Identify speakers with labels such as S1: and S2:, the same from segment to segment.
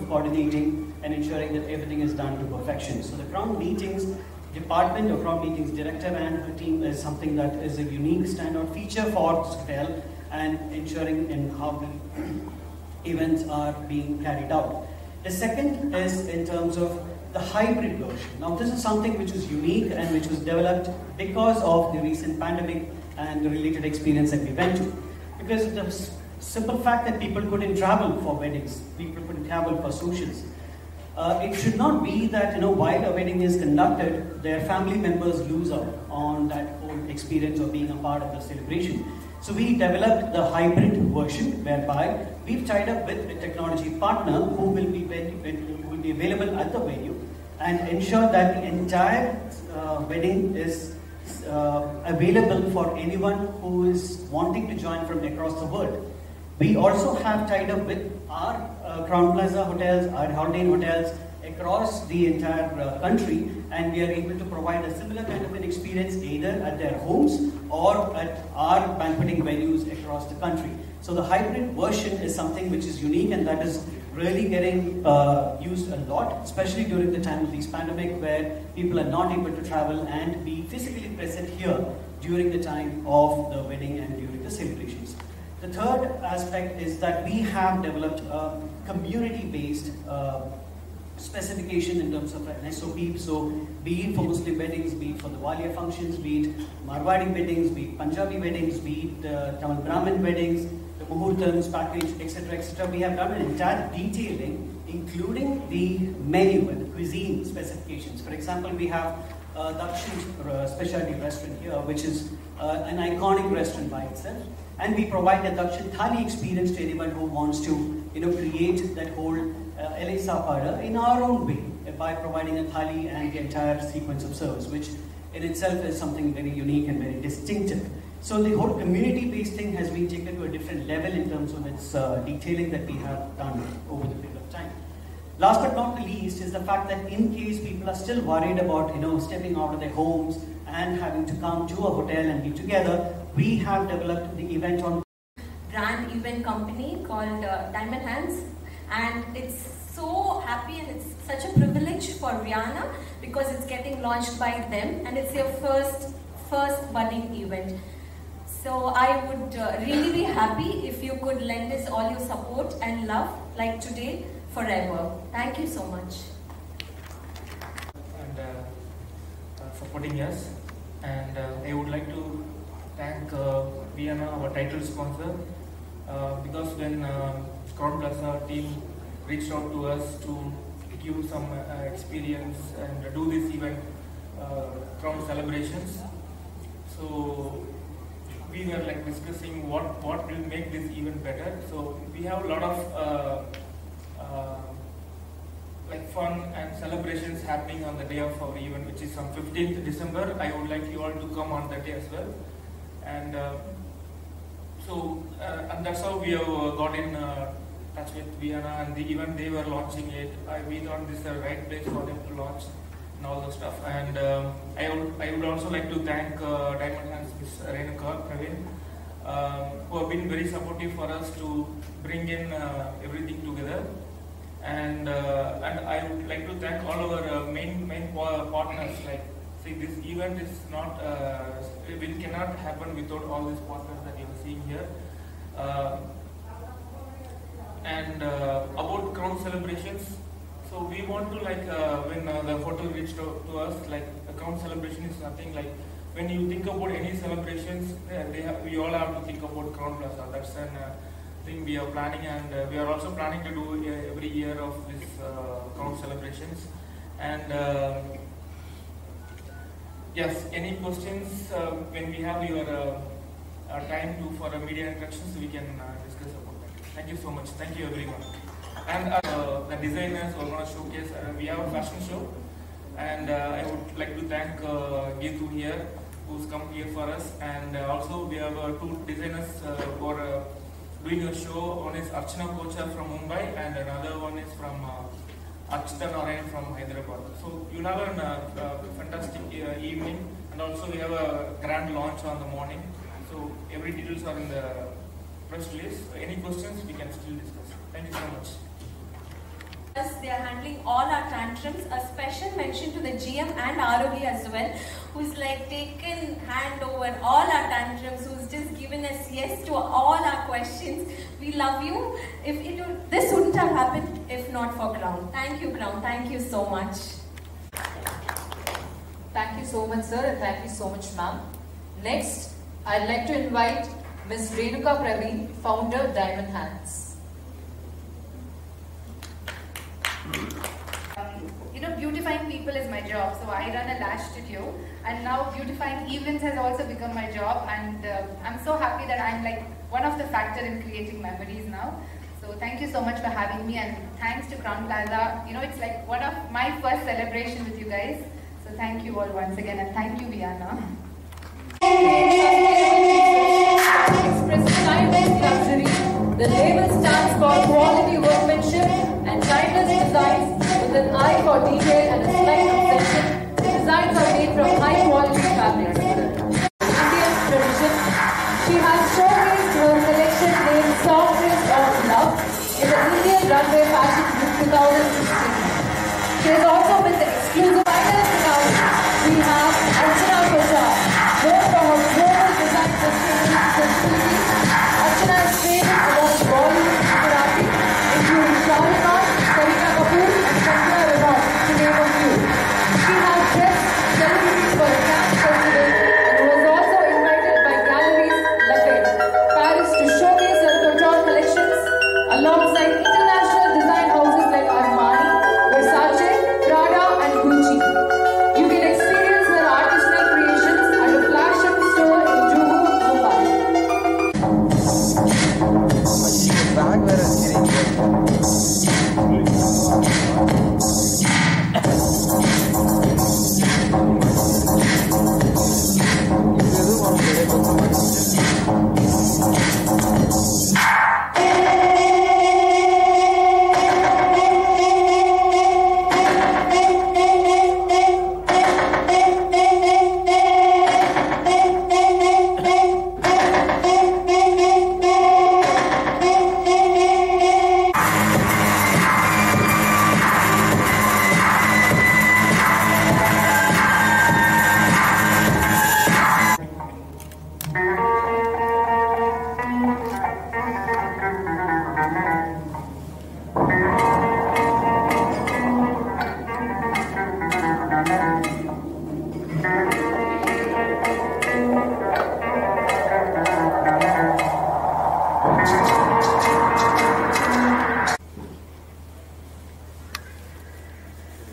S1: coordinating and ensuring that everything is done to perfection. So the Crown Meetings department or Crown Meetings director and her team is something that is a unique standout feature for this hotel and ensuring in how the events are being carried out. The second is in terms of the hybrid version. Now this is something which is unique and which was developed because of the recent pandemic and the related experience that we went to. Because the simple fact that people couldn't travel for weddings, people couldn't travel for socials. It should not be that while a wedding is conducted, their family members lose out on that whole experience of being a part of the celebration. So we developed the hybrid version whereby we've tied up with a technology partner who will be available at the venue and ensure that the entire wedding is available for anyone who is wanting to join from across the world. We also have tied up with our Crown Plaza hotels, our Holiday Inn hotels across the entire country, and we are able to provide a similar kind of an experience either at their homes or at our banqueting venues across the country. So the hybrid version is something which is unique and that is really getting used a lot, especially during the time of this pandemic where people are not able to travel and be physically present here during the time of the wedding and during the celebrations. The third aspect is that we have developed a community-based specification in terms of an SOP. So be it for Muslim weddings, be it for the Walia functions, be it Marwadi weddings, be it Punjabi weddings, be it Tamil Brahmin weddings, the Muhurtams package, etc., etc. We have done an entire detailing, including the menu and the cuisine specifications. For example, we have Dakshin specialty restaurant here, which is an iconic restaurant by itself. And we provide the Dakshin Thali experience to anyone who wants to create that whole LA Sapada in our own way by providing a thali and the entire sequence of service, which in itself is something very unique and very distinctive. So the whole community-based thing has been taken to a different level in terms of its detailing that we have done over the period of time. Last but not the least is the fact that in case people are still worried about stepping out of their homes and having to come to a hotel and be together, we have developed the event on
S2: brand event company called Diamond Hands, and it's so happy and it's such a privilege for Rihanna because it's getting launched by them and it's their first budding event. So I would really be happy if you could lend us all your support and love like today forever. Thank you so much.
S3: And supporting us, and I would like to thank Vienna, our title sponsor, because when Crown Plaza team reached out to us to give some experience and do this event, Crown celebrations, so we were like discussing what will make this event better. So we have a lot of like fun and celebrations happening on the day of our event, which is on 15th December. I would like you all to come on that day as well. And and that's how we have got in touch with Vienna, and even they were launching it. We thought this is the right place for them to launch and all the stuff. And I would also like to thank Diamond Hands, Ms. Renuka Praveen, who have been very supportive for us to bring in everything together. And I would like to thank all our main partners. Like, see, this event is not, it cannot happen without all these partners that you are seeing here. About Crown celebrations, so we want to like when the hotel reached out to us, like the Crown celebration is nothing like when you think about any celebrations, we all have to think about Crown Plaza. That's an thing we are planning, and we are also planning to do every year of this Crown celebrations. And yes, any questions when we have your time for media interactions, we can discuss about that. Thank you so much. Thank you everyone. And the designers who are going to showcase, we have a fashion show, and I would like to thank Geetu here, who's come here for us. And also we have two designers who are doing a show. One is Archana Kocha from Mumbai, and another one is from Archita Narayan from Hyderabad. So you'll have a fantastic evening, and also we have a grand launch on the morning. So every details are in the press release. Any questions we can still discuss. Thank you so much.
S2: They are handling all our tantrums. A special mention to the GM and Arogi as well, who's like taken hand over all our tantrums, who's just given us yes to all our questions. We love you. This wouldn't have happened if not for Crown. Thank you, Crown. Thank you so much.
S4: Thank you so much, sir, and thank you so much, ma'am. Next, I'd like to invite Ms. Renuka Praveen, founder, Diamond Hands.
S5: Beautifying people is my job, so I run a lash studio, and now beautifying events has also become my job, and I'm so happy that I'm like one of the factor in creating memories now. So thank you so much for having me, and thanks to Crown Plaza. It's like one of my first celebration with you guys. So thank you all once again, and thank you, Viana.
S4: Express timeless luxury. The label stands for quality workmanship and timeless designs with an eye for detail and a slight obsession. The designs are made from high quality fabrics. Indian tradition. She has showcased her collection named Softness of Love in the Indian Runway Fashion Week 2016. She has also been the exclusive finalist now. We have Archana Prasad, known for her global design sensibility. Archana is famous about Bollywood Gujarati, including Shah Rukh Khan, Kareena Kapoor, and Katrina Kaif, to name a few. She has dressed celebrities for a Cannes festival and was also invited by Galleries Lafayette, Paris to showcase her couture collections alongside international design houses like Armani, Versace, Prada, and Gucci. You can experience her artisanal creations at a flagship store in Juhu, Mumbai.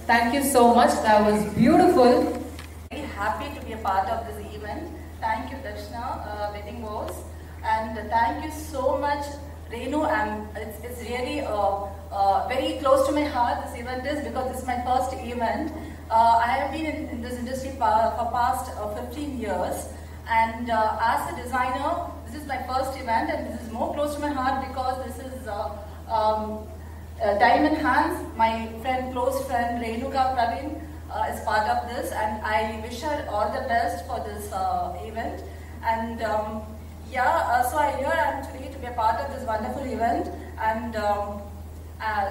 S4: Thank you so much. That was beautiful.
S6: Very happy to be a part of this event. Thank you, Darshana, Wedding Vows, and thank you so much, Renu. It's really very close to my heart. This event is because this is my first event. I have been in this industry for past 15 years, and as a designer, this is my first event, and this is more close to my heart because this is Diamond Hands. My close friend Renuka Praveen is part of this, and I wish her all the best for this event. And so I am today to be a part of this wonderful event, and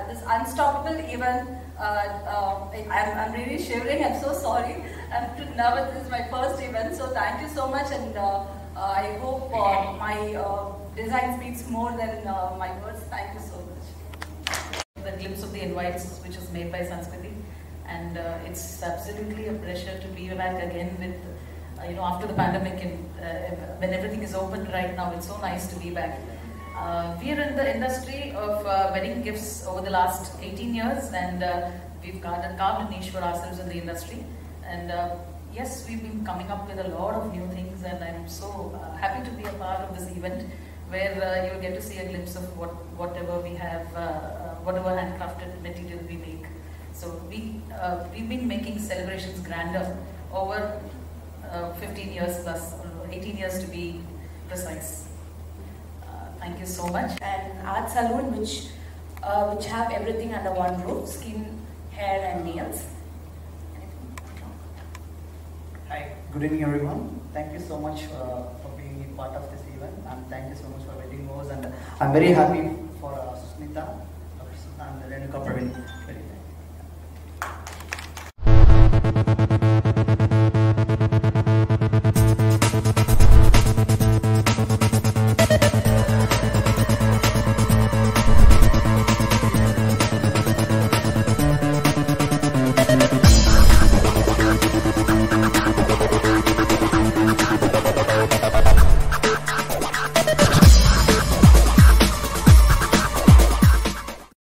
S6: this unstoppable event. I'm really shivering. I'm so sorry. I'm too nervous. This is my first event, so thank you so much, and I hope my design speaks more than my words. Thank you so much.
S7: The glimpse of the invites, which is made by Sanskriti, and it's absolutely a pleasure to be back again with, after the pandemic and when everything is open right now. It's so nice to be back. We are in the industry of wedding gifts over the last 18 years, and we've carved a niche for ourselves in the industry. And yes, we've been coming up with a lot of new things, and I'm so happy to be a part of this event, where you'll get to see a glimpse of whatever we have, whatever handcrafted material we make. So we've been making celebrations grander over 15 years plus, 18 years to be precise. Thank you so much.
S6: And art salon, which have everything under one roof: skin, hair, and nails.
S1: Hi, good evening everyone. Thank you so much for being a part of this event, and thank you so much for Wedding Vows. And I'm very happy